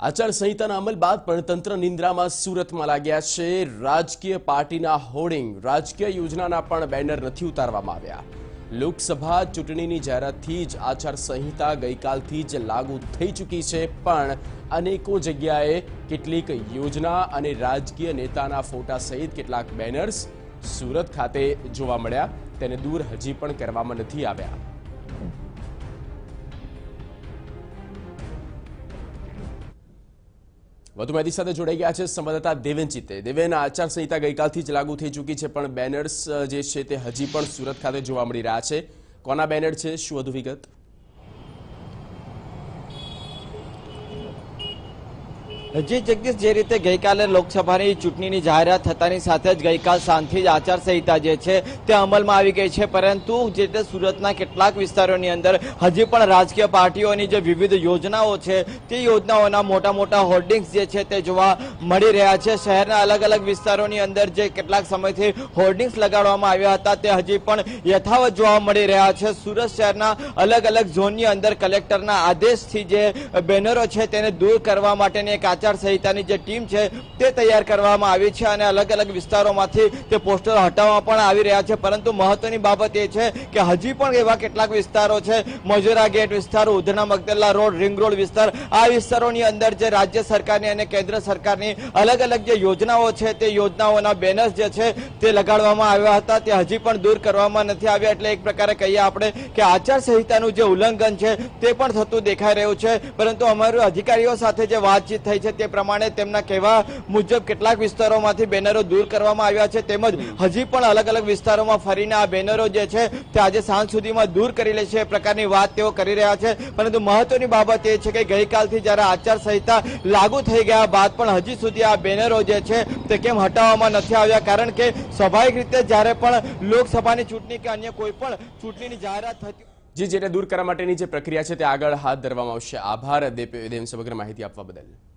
આચારસંહિતાના અમલ બાદ પણ તંત્ર નિંદ્રામાં સુરતમાં લાગ્યા છે। રાજકીય પાર્ટીના હોર્ડિંગ, રાજકીય યોજનાના પણ બેનર નથી ઉતારવામાં આવ્યા। લોકસભા ચૂંટણીની જાહેરાતથી જ આચારસંહિતા ગઈકાલથી જ લાગુ થઈ ચૂકી છે, પણ અનેકો જગ્યાએ કેટલીક યોજના અને રાજકીય નેતાના ફોટા સહિત કેટલાક બેનર્સ સુરત ખાતે જોવા મળ્યા, તેને દૂર હજી પણ કરવામાં નથી આવ્યા। વધુ માહિતી સાથે જોડાઈ ગયા છે સંવાદદાતા દેવેન ચિત્તે। દેવેન, આચારસંહિતા ગઈકાલથી જ લાગુ થઈ ચૂકી છે, પણ બેનર્સ જે છે તે હજી પણ સુરત ખાતે જોવા મળી રહ્યા છે। કોના બેનર છે, શું વધુ વિગત? જી જગદીશ, જે રીતે ગઈકાલે લોકસભાની ચૂંટણીની જાહેરાત થતાની સાથે જ ગઈકાલ સાંજથી જ આચારસંહિતા જે છે તે અમલમાં આવી ગઈ છે, પરંતુ જે રીતે સુરતના કેટલાક વિસ્તારોની અંદર હજી પણ રાજકીય પાર્ટીઓની જે વિવિધ યોજનાઓ છે તે યોજનાઓના મોટા મોટા હોર્ડિંગ્સ જે છે તે જોવા મળી રહ્યા છે। શહેરના અલગ અલગ વિસ્તારોની અંદર જે કેટલાક સમયથી હોર્ડિંગ્સ લગાડવામાં આવ્યા હતા તે હજી પણ યથાવત જોવા મળી રહ્યા છે। સુરત શહેરના અલગ અલગ ઝોનની અંદર કલેક્ટરના આદેશથી જે બેનરો છે તેને દૂર કરવા માટેની એક આચારસંહિતાની જે ટીમ છે તે તૈયાર કરવામાં આવી છે અને અલગ અલગ વિસ્તારોમાંથી તે પોસ્ટર હટાવવામાં પણ આવી રહ્યા છે, પરંતુ મહત્વની બાબત એ છે કે હજી પણ એવા કેટલાક વિસ્તારો છે, મજૂરા ગેટ વિસ્તાર, Udhna Magdalla road, ring road વિસ્તાર, આ વિસ્તારોની અંદર જે રાજ્ય સરકારની અને કેન્દ્ર સરકારની અલગ અલગ જે યોજનાઓ છે તે યોજનાઓના બેનર્સ જે છે તે લગાડવામાં આવ્યા હતા તે હજી પણ દૂર કરવામાં નથી આવ્યા। એટલે એક પ્રકારે કહીએ આપણે કે આચારસંહિતાનું જે ઉલ્લંઘન છે તે પણ થતું દેખાઈ રહ્યું છે, પરંતુ અમારું અધિકારીઓ સાથે જે વાતચીત થઈ છે તે પ્રમાણે તેમના કહેવા મુજબ કેટલાક વિસ્તારોમાંથી બેનરો દૂર કરવામાં આવ્યા છે, તેમજ હજી પણ અલગ અલગ વિસ્તારોમાં ફરીને આ બેનરો જે છે તે આજે સાંજ સુધીમાં દૂર કરી લેશે એ પ્રકારની વાત તેઓ કરી રહ્યા છે। પરંતુ મહત્વની બાબત એ છે કે ગઈકાલથી જ્યારે આચારસંહિતા લાગુ થઈ ગયા બાદ પણ હજી સુધી આ બેનરો જે છે તે કેમ હટાવવામાં નથી આવ્યા, કારણ કે સ્વાભાવિક રીતે જ્યારે પણ લોકસભાની ચૂંટણી કે અન્ય કોઈ પણ ચૂંટણીની જાહેરાત થતી જેને દૂર કરવા માટેની જે પ્રક્રિયા છે તે આગળ હાથ ધરવામાં આવશે। આભાર દેવ, સમગ્ર માહિતી આપવા બદલ।